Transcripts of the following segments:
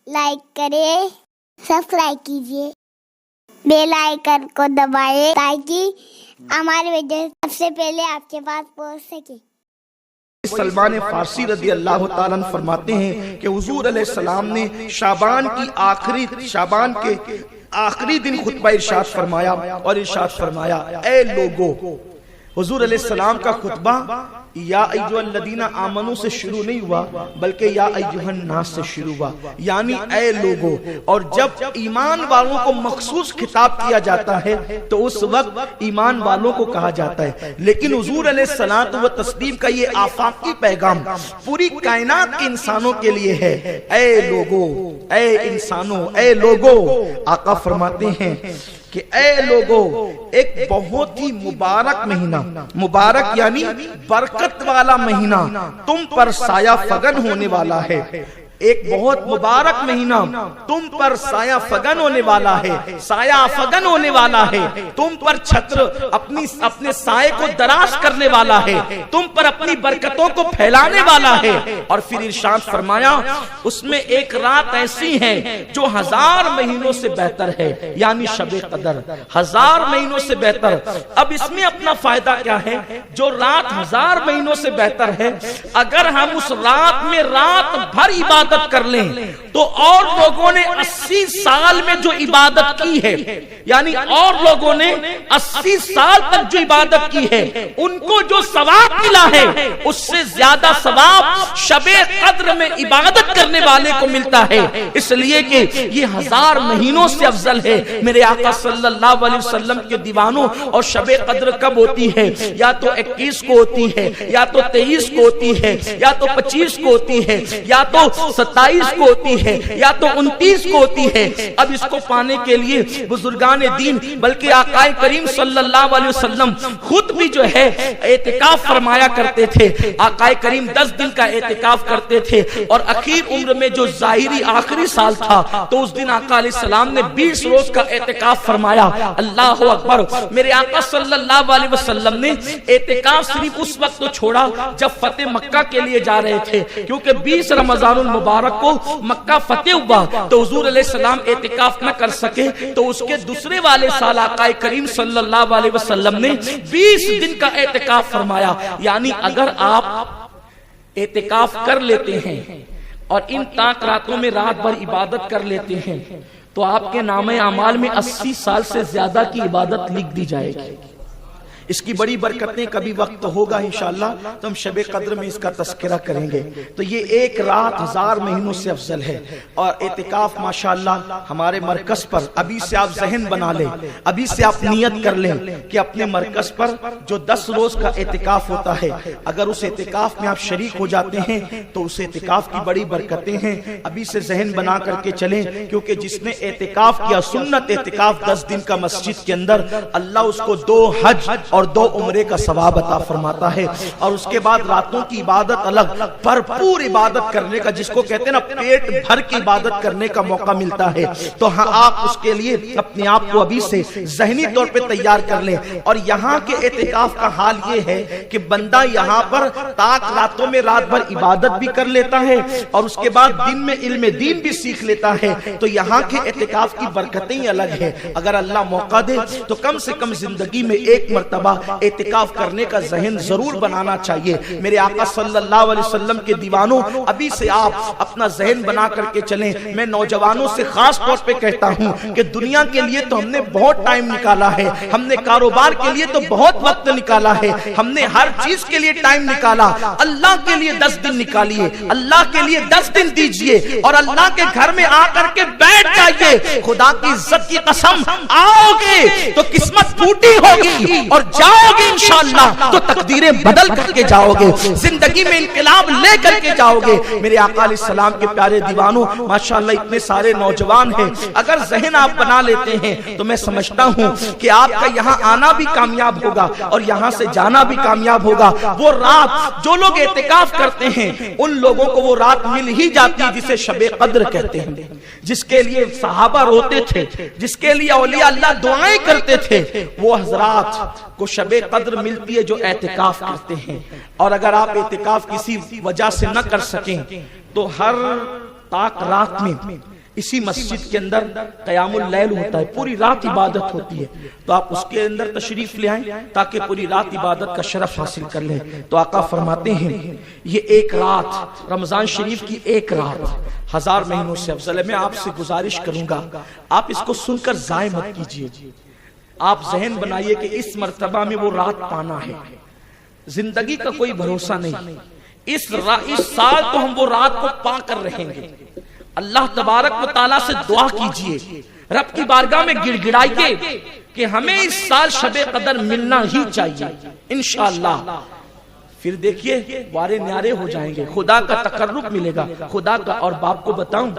Like کریں، subscribe کیجیے، bell icon کو دبائیں تاکہ ہماری ویڈیو سب سے پہلے آپ کے پاس پہنچ سکے۔ سلمان فارسی رضی اللہ تعالیٰ عنہ فرماتے ہیں کہ حضور علیہ السلام نے شعبان کے آخری دن خطبہ ارشاد فرمایا اور ارشاد فرمایا، اے لوگو، حضور علیہ السلام کا خطبہ یا ایھا الذین آمنوا سے شروع نہیں ہوا بلکہ یا ایھا الناس سے شروع ہوا، یعنی اے لوگو۔ اور جب ایمان والوں کو مخصوص خطاب کیا جاتا ہے تو اس وقت ایمان والوں کو کہا جاتا ہے، لیکن حضور علیہ الصلوۃ والتسلیم کا یہ آفاقی پیغام پوری کائنات کے انسانوں کے لیے ہے۔ اے لوگو، اے انسانوں، اے لوگو، آقا فرماتے ہیں کہ اے لوگو، ایک بہت ہی مبارک مہینہ، مبارک یعنی برکت والا مہینہ تم پر سایہ فگن ہونے والا ہے۔ ایک بہت مبارک مہینہ تم پر سایہ فگن ہونے والا ہے، سایہ فگن ہونے والا ہے، تم پر چھتر اپنے سائے کو دراز کرنے والا ہے، تم پر اپنی برکتوں کو پھیلانے والا ہے۔ اور پھر ارشاد فرمایا اس میں ایک رات ایسی ہے جو 1000 مہینوں سے بہتر ہے، یعنی شب قدر 1000 مہینوں سے بہتر۔ اب اس میں اپنا فائدہ کیا ہے؟ جو رات 1000 مہینوں سے بہتر ہے، اگر ہم اس رات میں رات بھر عبادت کر لیں تو اور لوگوں نے 80 سال میں جو عبادت کی ہے، یعنی اور لوگوں نے 80 سال تک جو عبادت کی ہے، ان کو جو ثواب ملا ہے اس سے زیادہ ثواب شب قدر میں عبادت کرنے والے کو ملتا ہے، اس لیے کہ یہ 1000 مہینوں سے افضل ہے۔ میرے آقا صلی اللہ علیہ وسلم کے دیوانوں، اور شب قدر کب ہوتی ہے؟ یا تو 21 کو ہوتی ہے، یا تو 23 کو ہوتی ہے، یا تو 25 کو ہوتی ہے، یا تو 27 کو ہوتی ہے، یا تو 29 کو ہوتی ہے۔ اب اس کو پانے کے لیے بزرگان دین بلکہ آقا کریم صلی اللہ علیہ وسلم خود بھی جو ہے اعتکاف فرمایا کرتے تھے۔ آقا کریم 10 دن کا اعتکاف کرتے تھے، اور اخیر عمر میں جو ظاہری آخری سال تھا تو اس دن آقا علیہ السلام نے 20 روز کا اعتکاف فرمایا۔ اللہ اکبر! میرے آقا صلی اللہ علیہ وسلم نے اعتکاف صرف اس وقت تو چھوڑا جب فتح مکہ کے لیے جا رہے تھے، کیونکہ 20 رمضان المبارک کو مکہ فتح ہوا تو حضور علیہ السلام اعتکاف نہ کر سکے، تو اس کے دوسرے والے سال آقا کریم صلی اللہ علیہ وسلم نے 20 دن کا اعتکاف فرمایا۔ یعنی اگر آپ اعتکاف کر لیتے ہیں اور ان تاک راتوں میں رات بھر عبادت کر لیتے ہیں تو آپ کے نامہ اعمال میں 80 سال سے زیادہ کی عبادت لکھ دی جائے گی۔ اس کی بڑی برکتیں کبھی وقت ہوگا انشاءاللہ تو ہم شب قدر میں اس کا تذکرہ کریں گے۔ تو یہ ایک رات 1000 مہینوں سے افضل ہے، اور اعتکاف ماشاءاللہ ہمارے مرکز پر ابھی سے آپ ذہن بنا لیں، ابھی سے آپ نیت کر لیں کہ اپنے مرکز پر جو 10 روز کا اعتکاف ہوتا ہے، اگر اس اعتکاف میں آپ شریک ہو جاتے ہیں تو اس اعتکاف کی بڑی برکتیں ہیں۔ ابھی سے ذہن بنا کر کے چلیں، کیونکہ جس نے اعتکاف کیا سنت اعتکاف 10 دن کا مسجد کے اندر، اللہ اس کو 2 حج اور 2 عمرے کا ثواب عطا فرماتا ہے۔ اور اس کے بعد راتوں کی عبادت الگ، بھرپور عبادت کرنے کا، جس کو کہتے ہیں نا پیٹ بھر کی عبادت کرنے کا موقع ملتا ہے۔ تو ہاں آپ اس کے لیے اپنے آپ کو ابھی سے ذہنی طور پہ تیار کر لیں۔ اور یہاں کے اعتکاف کا حال یہ ہے کہ بندہ یہاں پر تاک راتوں میں رات بھر عبادت بھی کر لیتا ہے، اور اس کے بعد دن میں علم دین بھی سیکھ لیتا ہے۔ تو یہاں کے اعتکاف کی برکتیں الگ ہیں۔ اگر اللہ موقع دے تو کم سے کم زندگی میں ایک مرتبہ اعتکاف کرنے کا ذہن ضرور بنانا چاہیے۔ میرے آقا صلی اللہ علیہ وسلم کے دیوانوں، ابھی سے آپ اپنا ذہن بنا کر کے چلیں۔ میں نوجوانوں سے خاص طور پہ کہتا ہوں کہ دنیا کے لیے تو ہم نے بہت ٹائم نکالا ہے، ہم نے کاروبار کے لیے تو بہت وقت نکالا ہے، ہم نے ہر چیز کے لیے ٹائم نکالا۔ اللہ کے لیے 10 دن نکالیے، اللہ کے لیے 10 دن دیجئے، اور اللہ کے گھر میں آ کر کے بیٹھ جائیے۔ خدا کی عزت کی قسم، آؤ گے تو قسمت ٹوٹی ہوگی، اور جاؤ گے انشاءاللہ تو تقدیریں بدل کر کے جاؤ گے، زندگی میں انقلاب لے کر کے جاؤ گے۔ میرے آقا علیہ السلام کے پیارے دیوانوں، ماشاءاللہ اتنے سارے نوجوان ہیں، اگر ذہن آپ بنا لیتے ہیں تو میں سمجھتا ہوں کہ آپ کا یہاں آنا بھی کامیاب ہوگا اور یہاں سے جانا بھی کامیاب ہوگا۔ وہ رات جو لوگ اعتکاف کرتے ہیں ان لوگوں کو وہ رات مل ہی جاتی ہے جسے شب قدر کہتے ہیں، جس کے لیے صحابہ روتے تھے، جس کے لیے اولیاء اللہ دعائیں کرتے تھے، وہ حضرات کو شب قدر ملتی ہے جو اعتکاف کرتے ہیں۔ اور اگر آپ اعتکاف کسی وجہ سے نہ کر سکیں تو ہر تاک رات میں اسی مسجد کے اندر قیام اللیل ہوتا ہے، پوری رات عبادت ہوتی ہے، تو آپ اس کے اندر تشریف لے آئیں تاکہ پوری رات عبادت کا شرف حاصل کر لیں۔ تو آقا فرماتے ہیں یہ ایک رات، رمضان شریف کی ایک رات 1000 مہینوں سے افضل ہے۔ میں آپ سے گزارش کروں گا آپ اس کو سن کر ضائع مت کیجیے، آپ ذہن بنائیے کہ اس مرتبہ میں وہ رات پانا ہے، زندگی کا کوئی بھروسہ نہیں، اس سال تو ہم وہ رات کو پا کر رہیں گے۔ اللہ تبارک و تعالیٰ سے دعا کیجئے، رب کی بارگاہ میں گڑ گڑائیے کہ ہمیں اس سال شب قدر ملنا ہی چاہیے انشاءاللہ۔ پھر دیکھیے وارے نیارے ہو جائیں گے، خدا کا تقرب ملے گا خدا کا۔ اور باپ کو بتاؤں،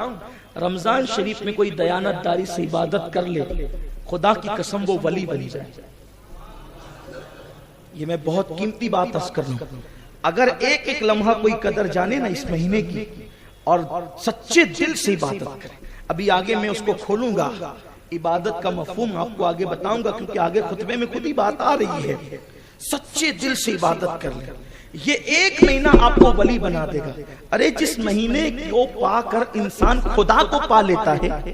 رمضان شریف میں کوئی دیانت داری سے عبادت کر لے، خدا کی قسم وہ ولی بنی جائے۔ یہ میں بہت قیمتی بات عرض کر رہا ہوں، اگر ایک ایک لمحہ کوئی قدر جانے نا اس مہینے کی اور سچے دل سے عبادت کرے۔ ابھی آگے میں اس کو کھولوں گا، عبادت کا مفہوم آپ کو آگے بتاؤں گا، کیونکہ آگے خطبے میں خود ہی بات آ رہی ہے۔ سچے دل سے عبادت کر لیں، یہ ایک مہینہ آپ کو ولی بنا دے گا۔ ارے جس مہینے کو پا کر انسان خدا کو پا لیتا ہے،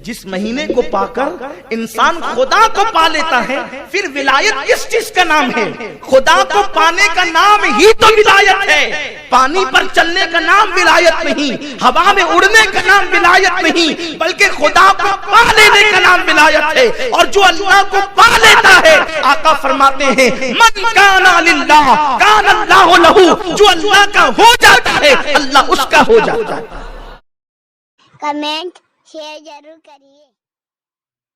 جس مہینے کو پا کر انسان خدا کو پا لیتا ہے، پھر ولایت کس چیز کا نام ہے؟ خدا کو پانے کا نام ہی تو ولایت ہے۔ پانی پر چلنے کا نام ولایت نہیں، ہوا میں اڑنے کا نام ولایت نہیں، بلکہ خدا کو پا لینے کا نام ولایت ہے۔ اور جو اللہ کو پا لیتا ہے، آقا فرماتے ہیں من کان للہ کان اللہ لہ، جو اللہ کا ہو جاتا ہے اللہ اس کا ہو جاتا ہے۔ کمنٹ شیئر ضرور کریے۔